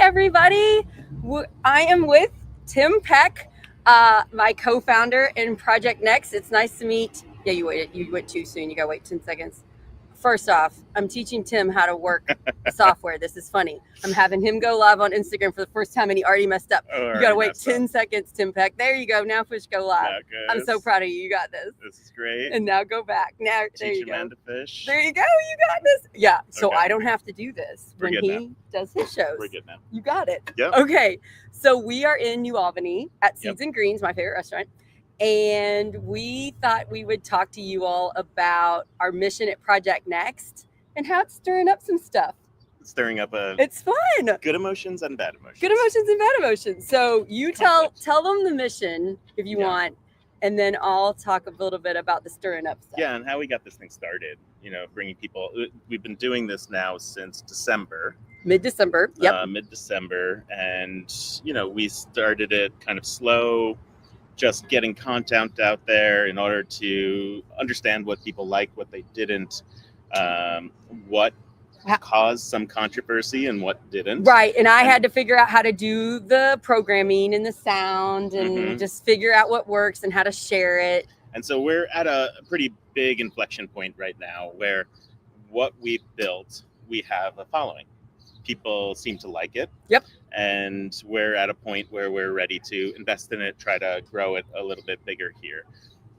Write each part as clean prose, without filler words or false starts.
everybody. I am with Tim Peck, my co-founder in Project Next. It's nice to meet. Yeah, you waited. You went too soon. You gotta wait 10 seconds. First off, I'm teaching Tim how to work the software. This is funny. I'm having him go live on Instagram for the first time and he already messed up. You gotta wait 10 seconds, Tim Peck. There you go. Now push go live. I'm so proud of you. You got this. This is great. And now go back. Now there Teach you a go. man to fish. There you go. You got this. Yeah. So Okay. I don't have to do this We're when good he does his shows. We're good now. You got it. Yep. Okay. So we are in New Albany at Seeds and Greens, my favorite restaurant. And we thought we would talk to you all about our mission at Project Next and how it's stirring up some stuff. Stirring up It's fun. good emotions and bad emotions. Good emotions and bad emotions. So you tell them the mission if you want, and then I'll talk a little bit about the stirring up stuff. Yeah, and how we got this thing started. You know, bringing people. We've been doing this now since December. Mid-December. Yep. Mid-December, and we started it kind of slow, just getting content out there in order to understand what people liked, what they didn't, what caused some controversy and what didn't. Right, and I had to figure out how to do the programming and the sound and just figure out what works and how to share it. And so we're at a pretty big inflection point right now where what we've built, we have a following. People seem to like it. Yep. And we're at a point where we're ready to invest in it, try to grow it a little bit bigger here.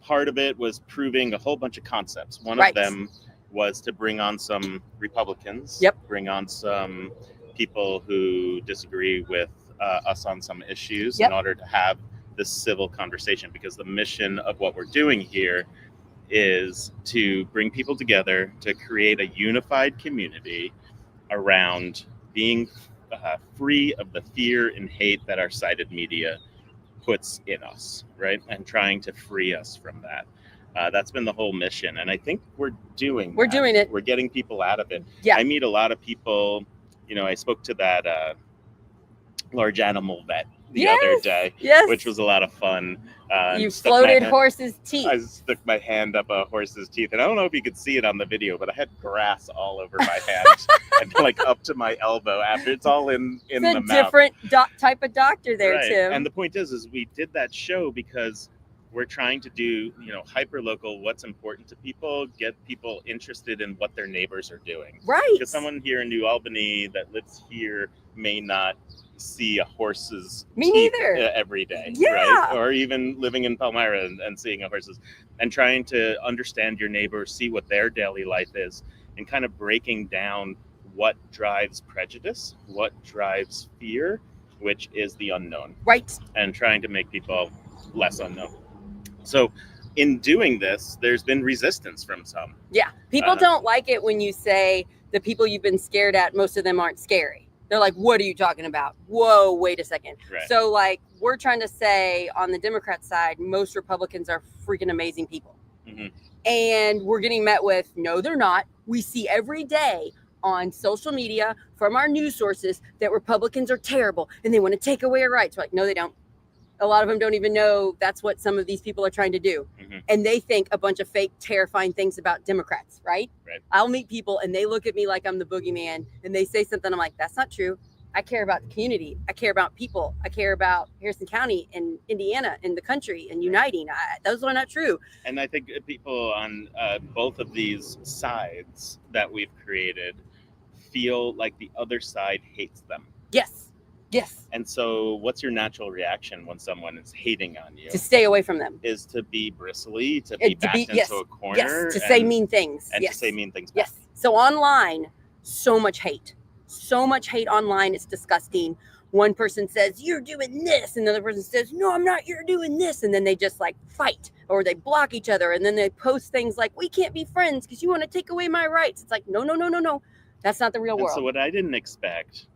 Part of it was proving a whole bunch of concepts. One of them was to bring on some Republicans, bring on some people who disagree with us on some issues in order to have this civil conversation, because the mission of what we're doing here is to bring people together to create a unified community around being free of the fear and hate that our sided media puts in us, right? And trying to free us from that. That's been the whole mission. And I think we're doing it. We're getting people out of it. Yeah. I meet a lot of people. I spoke to that large animal vet the other day, which was a lot of fun. You floated horses' teeth. I stuck my hand up a horse's teeth, and I don't know if you could see it on the video, but I had grass all over my hand and like up to my elbow. After it's all in the mouth. It's a different type of doctor there, Tim. And the point is we did that show because we're trying to do, hyperlocal, what's important to people, get people interested in what their neighbors are doing. Right. Because someone here in New Albany that lives here may not see a horse's teeth every day, right? Or even living in Palmyra and seeing a horse's, and trying to understand your neighbors, see what their daily life is, and kind of breaking down what drives prejudice, what drives fear, which is the unknown. Right. And trying to make people less unknown. So in doing this, there's been resistance from some. Yeah. People don't like it when you say the people you've been scared at, most of them aren't scary. They're like, what are you talking about? Whoa, wait a second. Right. So like we're trying to say on the Democrat side, most Republicans are freaking amazing people. And we're getting met with, no, they're not. We see every day on social media from our news sources that Republicans are terrible and they want to take away our rights. We're like, no, they don't. A lot of them don't even know that's what some of these people are trying to do. And they think a bunch of fake, terrifying things about Democrats, right? I'll meet people and they look at me like I'm the boogeyman and they say something. I'm like, that's not true. I care about the community. I care about people. I care about Harrison County and Indiana and the country and uniting. Those are not true. And I think people on both of these sides that we've created feel like the other side hates them. Yes. And so what's your natural reaction when someone is hating on you? To stay away from them. Is to be bristly, to be backed into a corner. Yes, to say mean things. And to say mean things back. Yes. So online, so much hate. So much hate online. It's disgusting. One person says, you're doing this. And the other person says, no, I'm not. You're doing this. And then they just like fight or they block each other. And then they post things like, we can't be friends because you want to take away my rights. It's like, no. That's not the real world. So what I didn't expect,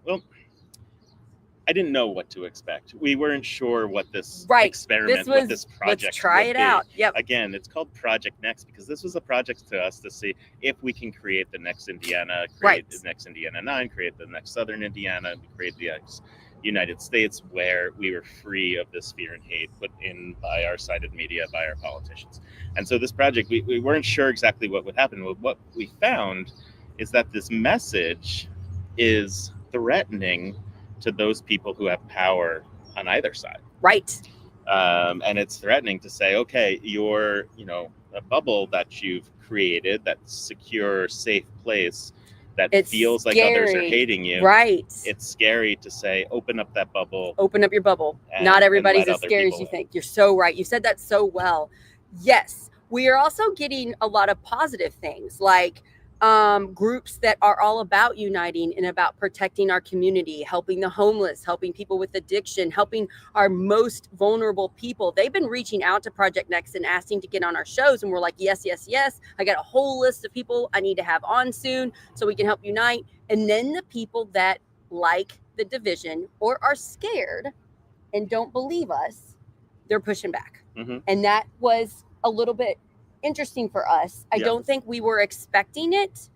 I didn't know what to expect. We weren't sure what this experiment, what this project let's try it out. Yep. Again, it's called Project Next because this was a project to us to see if we can create the next Indiana, create the next Indiana 9, create the next Southern Indiana, create the next United States where we were free of this fear and hate put in by our sided media, by our politicians. And so this project, we weren't sure exactly what would happen. What we found is that this message is threatening to those people who have power on either side. Right. And it's threatening to say, okay, you're, a bubble that you've created, that secure, safe place that It's feels like scary. others are hating you. Right. It's scary to say, open up that bubble. Open up your bubble. And, not everybody's and as scary as you in. think. You're so right. You said that so well. Yes. We are also getting a lot of positive things, like groups that are all about uniting and about protecting our community, helping the homeless, helping people with addiction, helping our most vulnerable people. They've been reaching out to Project Next and asking to get on our shows. And we're like, yes, yes, yes. I got a whole list of people I need to have on soon so we can help unite. And then the people that like the division or are scared and don't believe us, they're pushing back. Mm-hmm. And that was a little bit interesting for us. I don't think we were expecting it.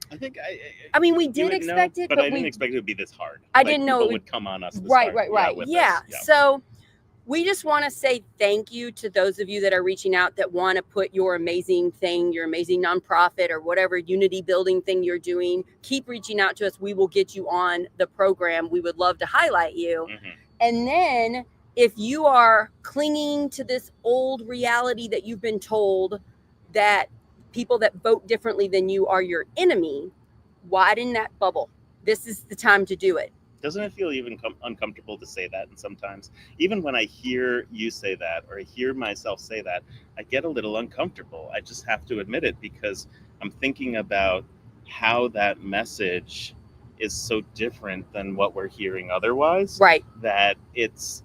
I mean, we did expect it, but I didn't expect it would be this hard. I didn't know people would come on us. Right. Yeah. So we just want to say thank you to those of you that are reaching out that want to put your amazing thing, your amazing nonprofit or whatever unity building thing you're doing. Keep reaching out to us. We will get you on the program. We would love to highlight you. Mm-hmm. And then if you are clinging to this old reality that you've been told that people that vote differently than you are your enemy, widen that bubble. This is the time to do it. Doesn't it feel even uncomfortable to say that? And sometimes, even when I hear you say that, or I hear myself say that, I get a little uncomfortable. I just have to admit it, because I'm thinking about how that message is so different than what we're hearing otherwise. Right. That it's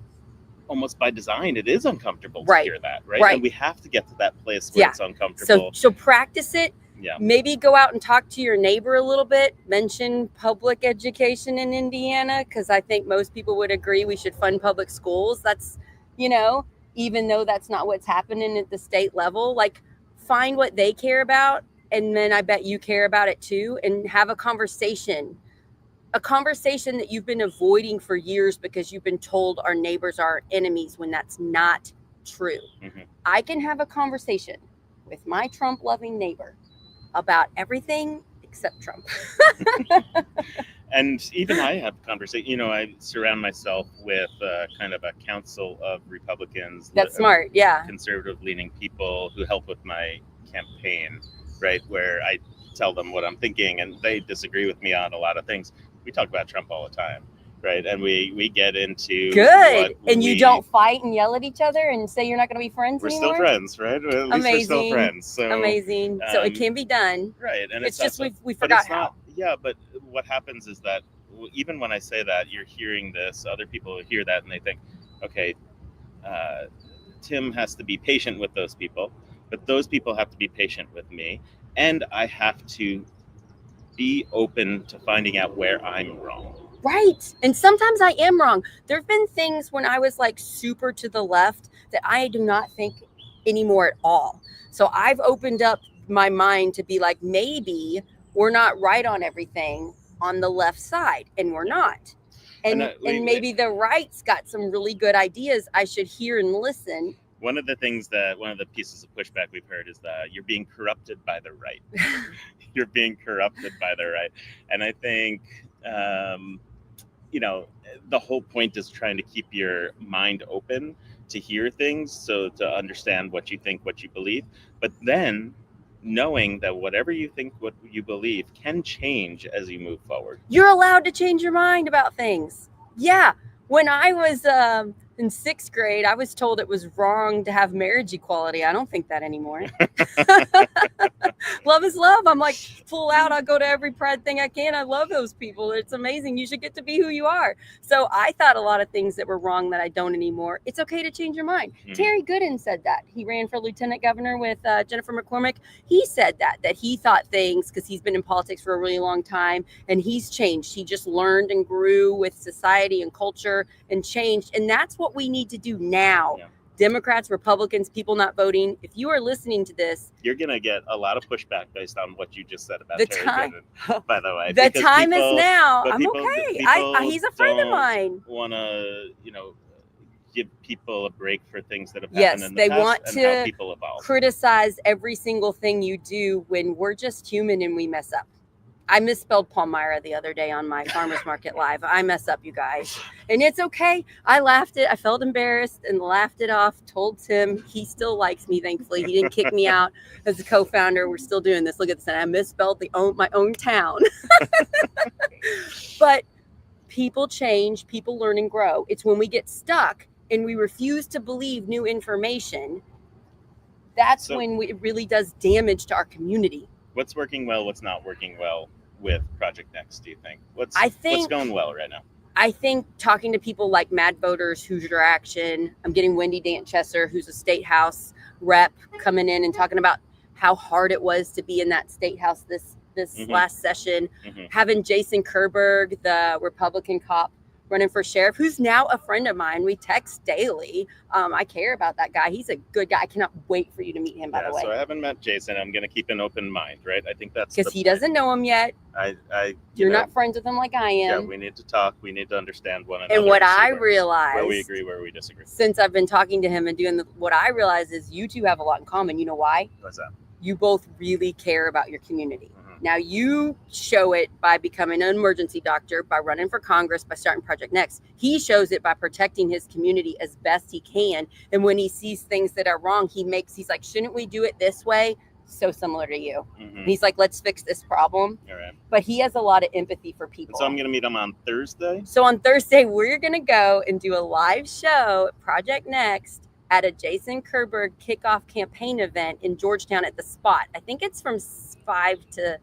almost by design, it is uncomfortable to hear that, right? And we have to get to that place where it's uncomfortable. So practice it. Yeah. Maybe go out and talk to your neighbor a little bit. Mention public education in Indiana, because I think most people would agree we should fund public schools. That's, even though that's not what's happening at the state level, like find what they care about. And then I bet you care about it too, and have a conversation that you've been avoiding for years because you've been told our neighbors are our enemies when that's not true. Mm-hmm. I can have a conversation with my Trump-loving neighbor about everything except Trump. And even I have conversation. I surround myself with kind of a council of Republicans. That's smart, yeah. Conservative-leaning people who help with my campaign, right? Where I tell them what I'm thinking, and they disagree with me on a lot of things. We talk about Trump all the time, right? And we get into good. And you don't fight and yell at each other and say you're not going to be friends we're anymore? Still friends, right? At least we're still friends. So, amazing. So it can be done. Right. And it's just we forgot how. Yeah, but what happens is that even when I say that, you're hearing this, other people hear that and they think, okay, Tim has to be patient with those people, but those people have to be patient with me. And I have to be open to finding out where I'm wrong. Right. And sometimes I am wrong. There have been things when I was like super to the left that I do not think anymore at all. So I've opened up my mind to be like, maybe we're not right on everything on the left side, and we're not. And maybe the right's got some really good ideas I should hear and listen. One of the pieces of pushback we've heard is that you're being corrupted by the right. You're being corrupted by the right. And I think, the whole point is trying to keep your mind open to hear things, so to understand what you think, what you believe. But then knowing that whatever you think, what you believe can change as you move forward. You're allowed to change your mind about things. Yeah. When I was in 6th grade, I was told it was wrong to have marriage equality. I don't think that anymore. Love is love. I'm like full out. I go to every pride thing I can. I love those people. It's amazing. You should get to be who you are. So I thought a lot of things that were wrong that I don't anymore. It's okay to change your mind. Mm-hmm. Terry Gooden said that. He ran for lieutenant governor with Jennifer McCormick. He said that he thought things, because he's been in politics for a really long time, and he's changed. He just learned and grew with society and culture and changed. And that's what we need to do now. Yeah. Democrats, Republicans, people not voting. If you are listening to this, you're going to get a lot of pushback based on what you just said about Terry Gooden, by the way. The time is now. I'm okay. He's a friend of mine. Want to, give people a break for things that have happened in the past. Yes, they want and to how people evolve. Criticize every single thing you do when we're just human and we mess up. I misspelled Palmyra the other day on my farmer's market live. I mess up, you guys. And it's okay. I laughed it. I felt embarrassed and laughed it off. Told Tim he still likes me, thankfully. He didn't kick me out as a co-founder. We're still doing this. Look at this. And I misspelled my own town. But people change, people learn and grow. It's when we get stuck and we refuse to believe new information, that's when it really does damage to our community. What's working well, what's not working well with Project Next, do you think? What's going well right now? I think talking to people like Mad Voters, Hoosier Action, I'm getting Wendy Dantchesser, who's a state house rep, coming in and talking about how hard it was to be in that state house this last session. Having Jason Kerberg, the Republican cop running for sheriff, who's now a friend of mine. We text daily. I care about that guy. He's a good guy. I cannot wait for you to meet him, by the way. So I haven't met Jason. I'm going to keep an open mind, right? I think that's because he doesn't know him yet. You're not friends with him like I am. Yeah, we need to talk. We need to understand one another. And what I realized, where we agree, where we disagree. Since I've been talking to him and doing what I realize is you two have a lot in common. You know why? What's that? You both really care about your community. Now you show it by becoming an emergency doctor, by running for Congress, by starting Project Next. He shows it by protecting his community as best he can. And when he sees things that are wrong, he's like, shouldn't we do it this way? So similar to you. And he's like, let's fix this problem. All right. But he has a lot of empathy for people. And so I'm going to meet him on Thursday. So on Thursday, we're going to go and do a live show at Project Next at a Jason Kerberg kickoff campaign event in Georgetown at the Spot. I think it's from 5 to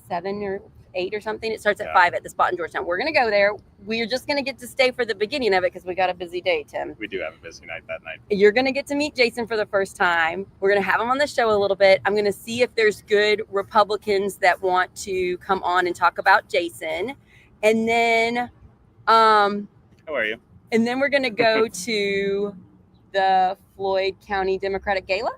7 or 8 or something. It starts at 5 at the Spot in Georgetown. We're going to go there. We're just going to get to stay for the beginning of it because we got a busy day, Tim. We do have a busy night that night. You're going to get to meet Jason for the first time. We're going to have him on the show a little bit. I'm going to see if there's good Republicans that want to come on and talk about Jason. And then how are you? And then we're going to go to the Floyd County Democratic Gala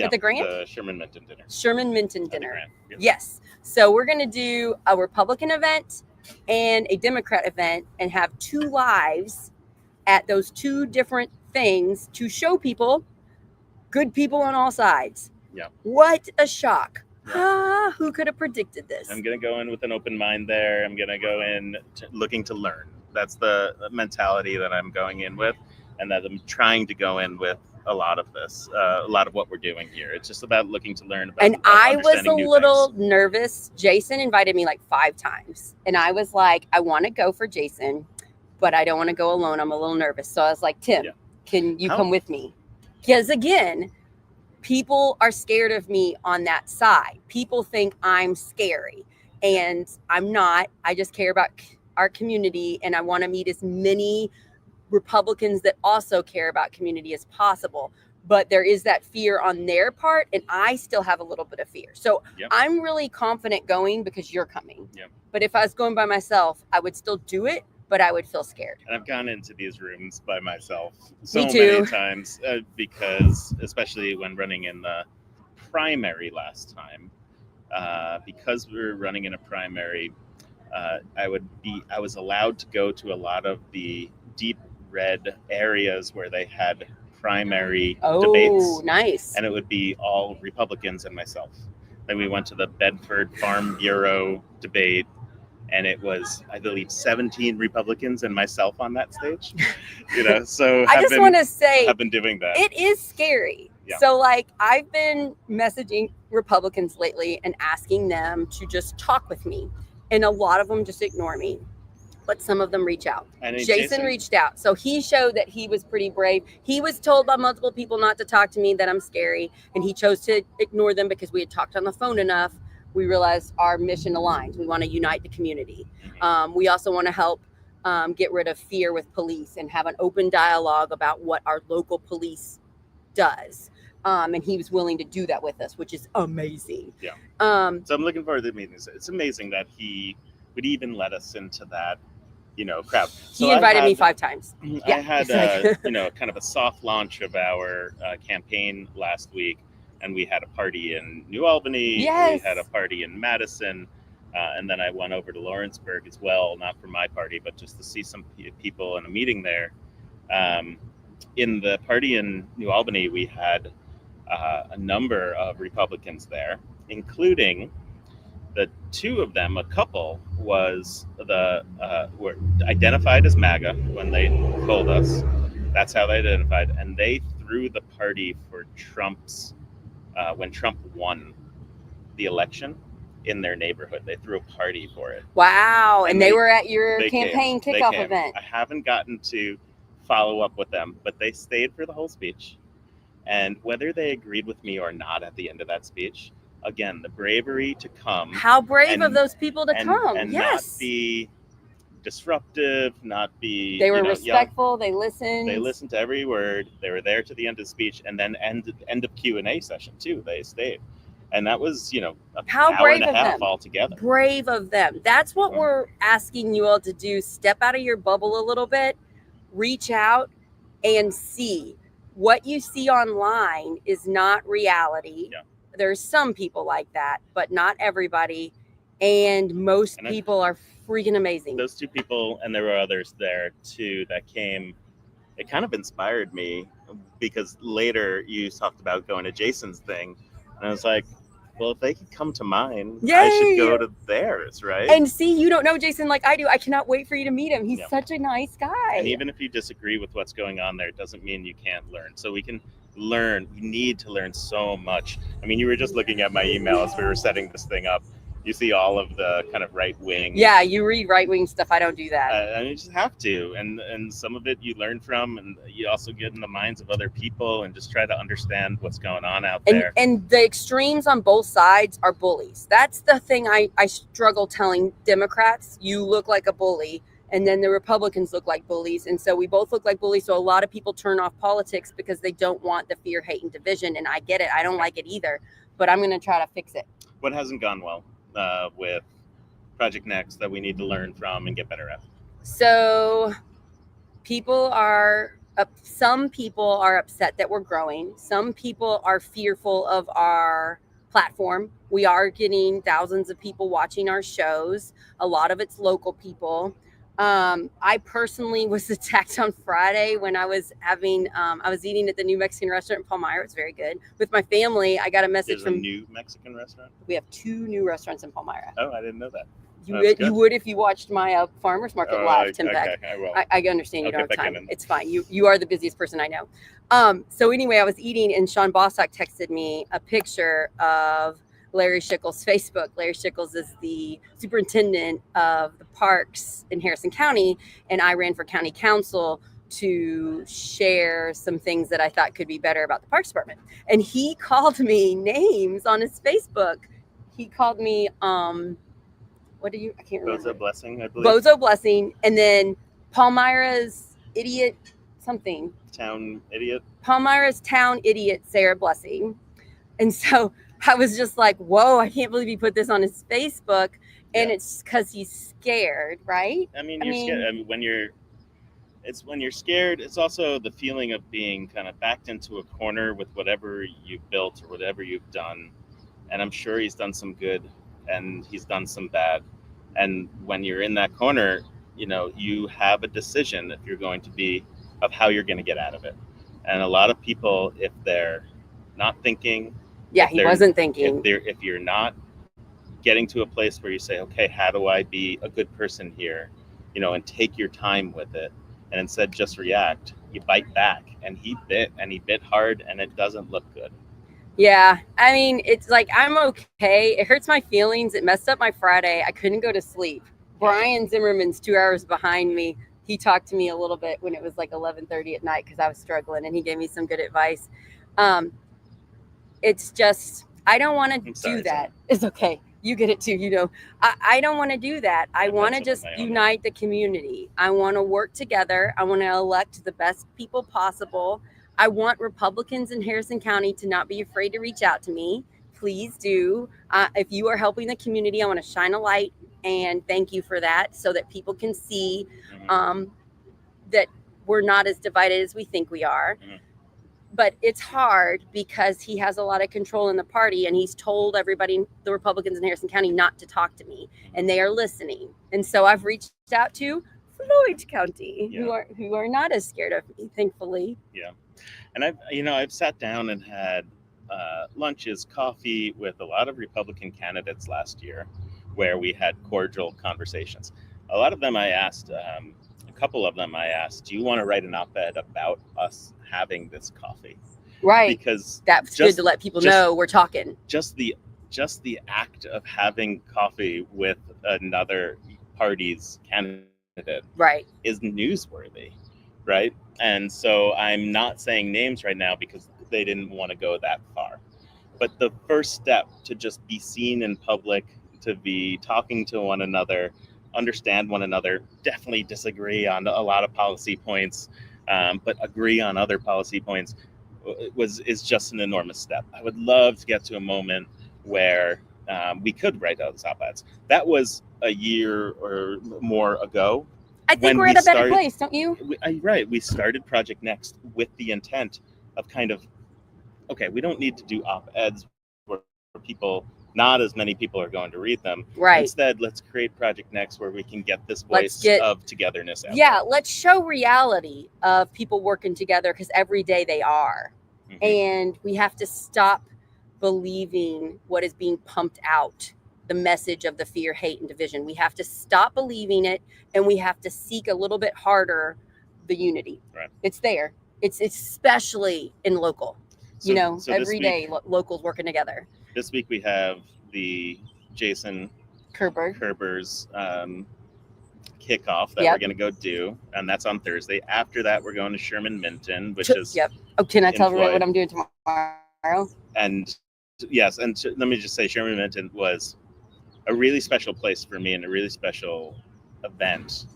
at the Grant? The Sherman Minton dinner. Sherman Minton dinner. Yep. Yes. So we're going to do a Republican event and a Democrat event and have 2 lives at those 2 different things to show people good people on all sides. Yeah. What a shock. Yeah. Who could have predicted this? I'm going to go in with an open mind there. I'm going to go in looking to learn. That's the mentality that I'm going in with, and that I'm trying to go in with a lot of this, a lot of what we're doing here. It's just about looking to learn about. And I was a little nervous. Jason invited me like 5 times. And I was like, I want to go for Jason, but I don't want to go alone. I'm a little nervous. So I was like, Tim, can you come with me? Because again, people are scared of me on that side. People think I'm scary, and I'm not. I just care about our community, and I want to meet as many Republicans that also care about community as possible. But there is that fear on their part, and I still have a little bit of fear. So I'm really confident going because you're coming. But if I was going by myself, I would still do it, but I would feel scared. And I've gone into these rooms by myself so many times because, especially when running in the primary last time, because we were running in a primary, I was allowed to go to a lot of the deep red areas where they had primary debates. Oh, nice. And it would be all Republicans and myself. Then we went to the Bedford Farm Bureau debate, and it was, I believe, 17 Republicans and myself on that stage. So I just want to say, I've been doing that. It is scary. Yeah. So I've been messaging Republicans lately and asking them to just talk with me. And a lot of them just ignore me. But some of them reach out. Jason reached out. So he showed that he was pretty brave. He was told by multiple people not to talk to me, that I'm scary. And he chose to ignore them because we had talked on the phone enough. We realized our mission aligns. We want to unite the community. We also want to help get rid of fear with police and have an open dialogue about what our local police does. And he was willing to do that with us, which is amazing. Yeah. So I'm looking forward to the meetings. It's amazing that he would even let us into that, crowd. So he invited me 5 times. I had, kind of a soft launch of our campaign last week, and we had a party in New Albany. Yes. We had a party in Madison, and then I went over to Lawrenceburg as well, not for my party, but just to see some people in a meeting there. In the party in New Albany, we had a number of Republicans there, including the two of them, a couple, was were identified as MAGA when they told us. That's how they identified, and they threw the party for Trump's when Trump won the election in their neighborhood. They threw a party for it. Wow! And they were at your campaign kickoff event. I haven't gotten to follow up with them, but they stayed for the whole speech. And whether they agreed with me or not at the end of that speech, again, the bravery to come. How brave of those people to come. And yes. Not be disruptive, not be... They were respectful, they listened. They listened to every word. They were there to the end of the speech, and then end of Q&A session, too. They stayed. And that was, an hour and a half altogether. Brave of them. That's what we're asking you all to do. Step out of your bubble a little bit, reach out and see. What you see online is not reality. Yeah. There's some people like that, but not everybody. And most people are freaking amazing. Those two people, and there were others there too that came, it kind of inspired me, because later you talked about going to Jason's thing. And I was like, well, if they could come to mine, Yay! I should go to theirs, right? And see, you don't know Jason like I do. I cannot wait for you to meet him. He's such a nice guy. And even if you disagree with what's going on there, it doesn't mean you can't learn. So we can learn. We need to learn so much. I mean, you were just looking at my email as we were setting this thing up. You see all of the kind of right wing. Yeah, you read right wing stuff. I don't do that. And you just have to. And some of it you learn from, and you also get in the minds of other people and just try to understand what's going on out there. And the extremes on both sides are bullies. That's the thing I struggle telling Democrats. You look like a bully. And then the Republicans look like bullies. And so we both look like bullies. So a lot of people turn off politics because they don't want the fear, hate, and division. And I get it. I don't like it either. But I'm going to try to fix it. What hasn't gone well with Project Next that we need to learn from and get better at? So some people are upset that we're growing. Some people are fearful of our platform. We are getting thousands of people watching our shows. A lot of it's local people. I personally was attacked on Friday when I was I was eating at the new Mexican restaurant in Palmyra. It's very good. With my family, I got a message from... There's a new Mexican restaurant? We have 2 new restaurants in Palmyra. Oh, I didn't know that. You would if you watched my farmer's market live, Tim Beck. I will. I understand you don't have time. It's fine. You are the busiest person I know. So anyway, I was eating and Sean Bostock texted me a picture of Larry Schickel's Facebook. Larry Schickels is the superintendent of the parks in Harrison County, and I ran for county council to share some things that I thought could be better about the parks department. And he called me names on his Facebook. He called me, I can't remember. Bozo Blessing, I believe. Bozo Blessing, and then Palmyra's idiot something. Town idiot. Palmyra's town idiot, Sarah Blessing. And so I was just like, whoa, I can't believe he put this on his Facebook. And it's because he's scared, right? I mean, scared. I mean, when you're scared, it's also the feeling of being kind of backed into a corner with whatever you've built or whatever you've done. And I'm sure he's done some good and he's done some bad. And when you're in that corner, you have a decision if you're going to be of how you're going to get out of it. And a lot of people, if they're not thinking, he wasn't thinking. If you're not getting to a place where you say, okay, how do I be a good person here, and take your time with it, and instead just react, you bite back. And he bit hard, and it doesn't look good. Yeah, I mean, it's like, I'm okay. It hurts my feelings. It messed up my Friday. I couldn't go to sleep. Brian Zimmerman's 2 hours behind me. He talked to me a little bit when it was like 11:30 at night because I was struggling, and he gave me some good advice. It's just, I don't want to do that. It's okay. You get it too. I don't want to do that. I want to just unite the community. I want to work together. I want to elect the best people possible. I want Republicans in Harrison County to not be afraid to reach out to me. Please do. If you are helping the community, I want to shine a light and thank you for that so that people can see that we're not as divided as we think we are. Mm-hmm. But it's hard because he has a lot of control in the party, and he's told everybody, the Republicans in Harrison County, not to talk to me, and they are listening. And so I've reached out to Floyd County, who are not as scared of me, thankfully. Yeah, and I've sat down and had lunches, coffee with a lot of Republican candidates last year, where we had cordial conversations. A lot of them I asked, a couple of them I asked, do you want to write an op-ed about us having this coffee? Right. Because that's good to let people know we're talking. Just the act of having coffee with another party's candidate right. is newsworthy, right? And so I'm not saying names right now because they didn't want to go that far. But the first step to just be seen in public, to be talking to one another, understand one another, definitely disagree on a lot of policy points, but agree on other policy points, is just an enormous step. I would love to get to a moment where we could write those op-eds. That was a year or more ago. I think we're in a better place, don't you? Right. We started Project Next with the intent of kind of, okay, we don't need to do op-eds where people, not as many people are going to read them. Right. Instead, let's create Project Next where we can get this voice of togetherness out. Yeah, let's show reality of people working together, because every day they are. Mm-hmm. And we have to stop believing what is being pumped out, the message of the fear, hate, and division. We have to stop believing it, and we have to seek a little bit harder the unity. Right. It's there. It's especially in local. So every day locals working together. This week we have the Jason Kerber's kickoff that we're going to go do, and that's on Thursday. After that, we're going to Sherman Minton, which is Oh, can I tell everyone what I'm doing tomorrow? And yes, and let me just say, Sherman Minton was a really special place for me and a really special event.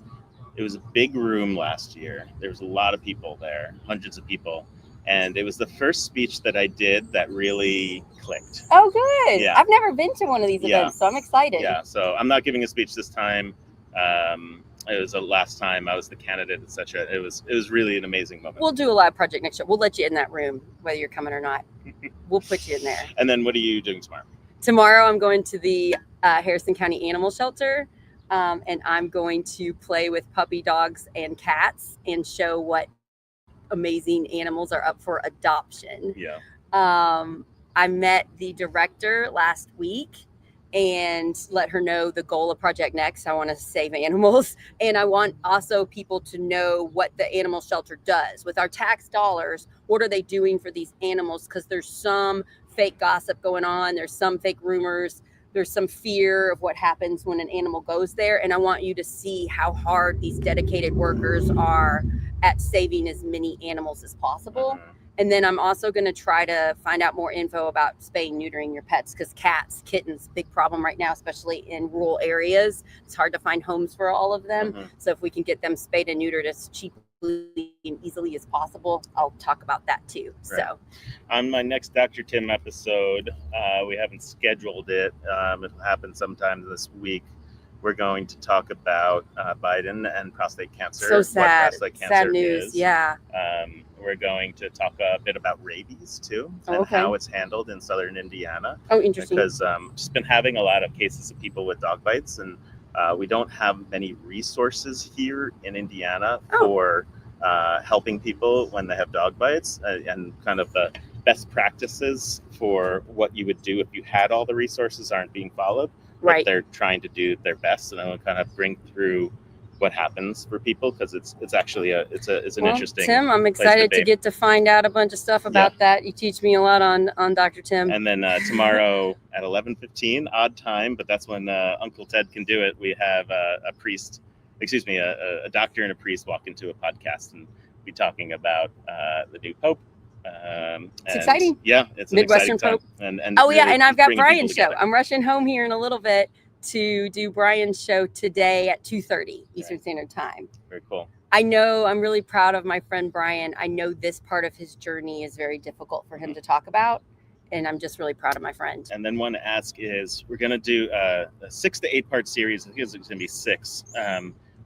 It was a big room last year. There was a lot of people there, hundreds of people. And it was the first speech that I did that really clicked. Oh, good. Yeah. I've never been to one of these events, so I'm excited. Yeah, so I'm not giving a speech this time. It was the last time I was the candidate, etc. It was really an amazing moment. We'll do a live Project Next year. We'll let you in that room, whether you're coming or not. We'll put you in there. And then what are you doing tomorrow? Tomorrow I'm going to the Harrison County Animal Shelter, and I'm going to play with puppy dogs and cats and show what amazing animals are up for adoption. Yeah. I met the director last week and let her know the goal of Project Next. I want to save animals, and I want also people to know what the animal shelter does with our tax dollars. What are they doing for these animals? Because there's some fake gossip going on. There's some fake rumors. There's some fear of what happens when an animal goes there. And I want you to see how hard these dedicated workers are at saving as many animals as possible. Mm-hmm. And then I'm also going to try to find out more info about spaying, neutering your pets, because cats, kittens, big problem right now, especially in rural areas. It's hard to find homes for all of them. Mm-hmm. So if we can get them spayed and neutered as cheaply and easily as possible, I'll talk about that too. Right. So on my next Dr. Tim episode, we haven't scheduled it. It'll happen sometime this week. We're going to talk about Biden and prostate cancer. So sad. What prostate cancer sad news. Is. Yeah. We're going to talk a bit about rabies too, and how it's handled in southern Indiana. Oh, interesting. Because just been having a lot of cases of people with dog bites, and we don't have many resources here in Indiana for helping people when they have dog bites, and kind of the best practices for what you would do if you had all the resources aren't being followed. Right. But they're trying to do their best, and I want to kind of bring through what happens for people, because it's actually it's an interesting. Tim, I'm excited to get to find out a bunch of stuff about that. You teach me a lot on Dr. Tim. And then tomorrow at 11:15, odd time, but that's when Uncle Ted can do it. We have a doctor and a priest walk into a podcast and be talking about the new pope. It's exciting. Yeah, it's an Midwestern exciting Pope. And really and I've got Brian's show. I'm rushing home here in a little bit to do Brian's show today at 2:30 Eastern Standard Time. Very cool. I know I'm really proud of my friend Brian. I know this part of his journey is very difficult for him to talk about, and I'm just really proud of my friend. And then one to ask is, we're going to do a 6 to 8 part series. I think it's going to be 6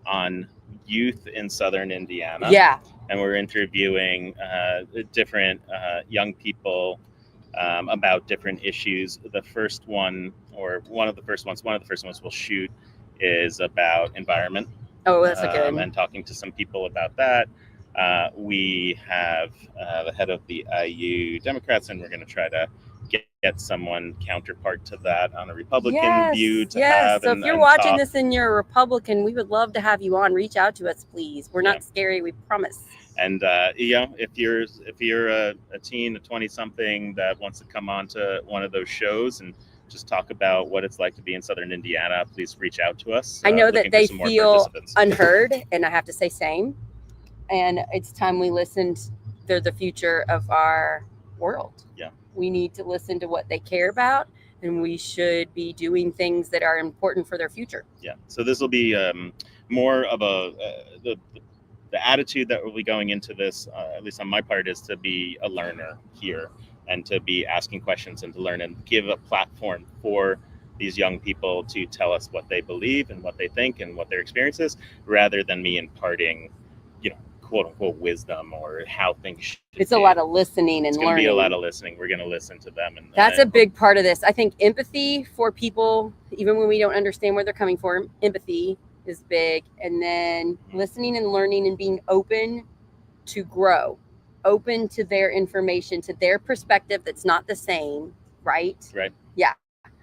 on youth in southern Indiana. Yeah. And we're interviewing different young people about different issues. The first one, or one of the first ones we'll shoot is about environment. Oh, that's a good one. And talking to some people about that. We have the head of the IU Democrats, and we're going to try to get get someone counterpart to that on a Republican view to have. So if you're watching this and you're a Republican, we would love to have you on. Reach out to us, please. We're not scary, we promise. And if you're a teen, a 20-something that wants to come on to one of those shows and just talk about what it's like to be in Southern Indiana, please reach out to us. I know that they feel unheard, and I have to say same. And it's time we listened. They're the future of our world. Yeah. We need to listen to what they care about, and we should be doing things that are important for their future. Yeah. So this will be more of the attitude that will be going into this, at least on my part, is to be a learner here and to be asking questions and to learn and give a platform for these young people to tell us what they believe and what they think and what their experience is, rather than me imparting, quote unquote wisdom or how things should be. A lot of listening and learning. It's going to be a lot of listening. We're going to listen to them. And that's a big part of this. I think empathy for people, even when we don't understand where they're coming from, empathy is big. And then listening and learning and being open to grow, open to their information, to their perspective that's not the same, right? Right. Yeah.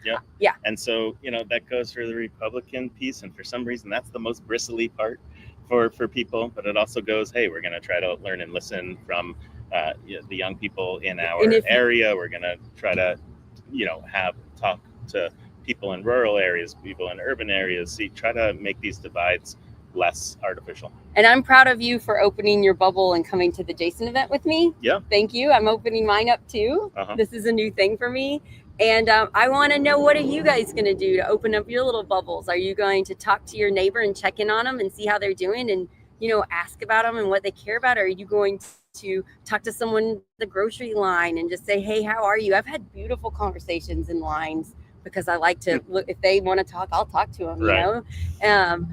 Yeah. Yeah. And so, that goes for the Republican piece. And for some reason, that's the most bristly part for people. But it also goes, hey, we're going to try to learn and listen from the young people in our area. We're going to try to, talk to people in rural areas, people in urban areas, try to make these divides less artificial. And I'm proud of you for opening your bubble and coming to the Jason event with me. Yeah. Thank you. I'm opening mine up too. This is a new thing for me. And I want to know, what are you guys going to do to open up your little bubbles? Are you going to talk to your neighbor and check in on them and see how they're doing and, ask about them and what they care about? Or are you going to talk to someone at the grocery line and just say, hey, how are you? I've had beautiful conversations in lines because I like to look, if they want to talk, I'll talk to them,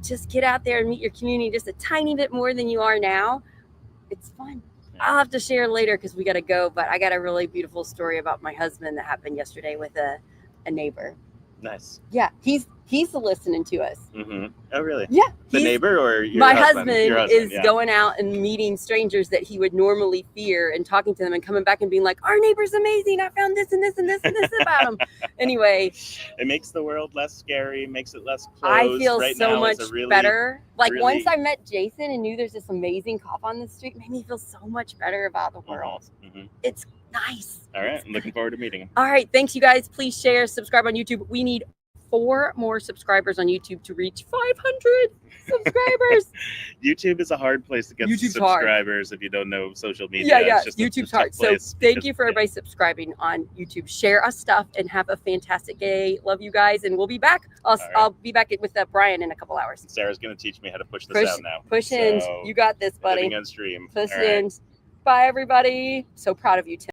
just get out there and meet your community just a tiny bit more than you are now. It's fun. I'll have to share later because we got to go. But I got a really beautiful story about my husband that happened yesterday with a neighbor. Nice. Yeah, he's listening to us. Mm-hmm. Oh, really? Yeah. The neighbor or your my husband? Your husband is going out and meeting strangers that he would normally fear and talking to them and coming back and being like, our neighbor's amazing. I found this and this and this and this about him. Anyway. It makes the world less scary, makes it less closed. I feel so much better. Like once I met Jason and knew there's this amazing cop on the street, it made me feel so much better about the world. Mm-hmm. It's nice. All right. I'm looking forward to meeting him. All right. Thanks, you guys. Please share, subscribe on YouTube. We need 4 more subscribers on YouTube to reach 500 subscribers. YouTube is a hard place to get subscribers if you don't know social media. Yeah. It's just YouTube's hard. So thank you for everybody subscribing on YouTube. Share us stuff and have a fantastic day. Love you guys, and we'll be back. I'll be back with Brian in a couple hours. Sarah's going to teach me how to push this out now. Push in. You got this, buddy. On stream. Push in. Bye, everybody. So proud of you, Tim.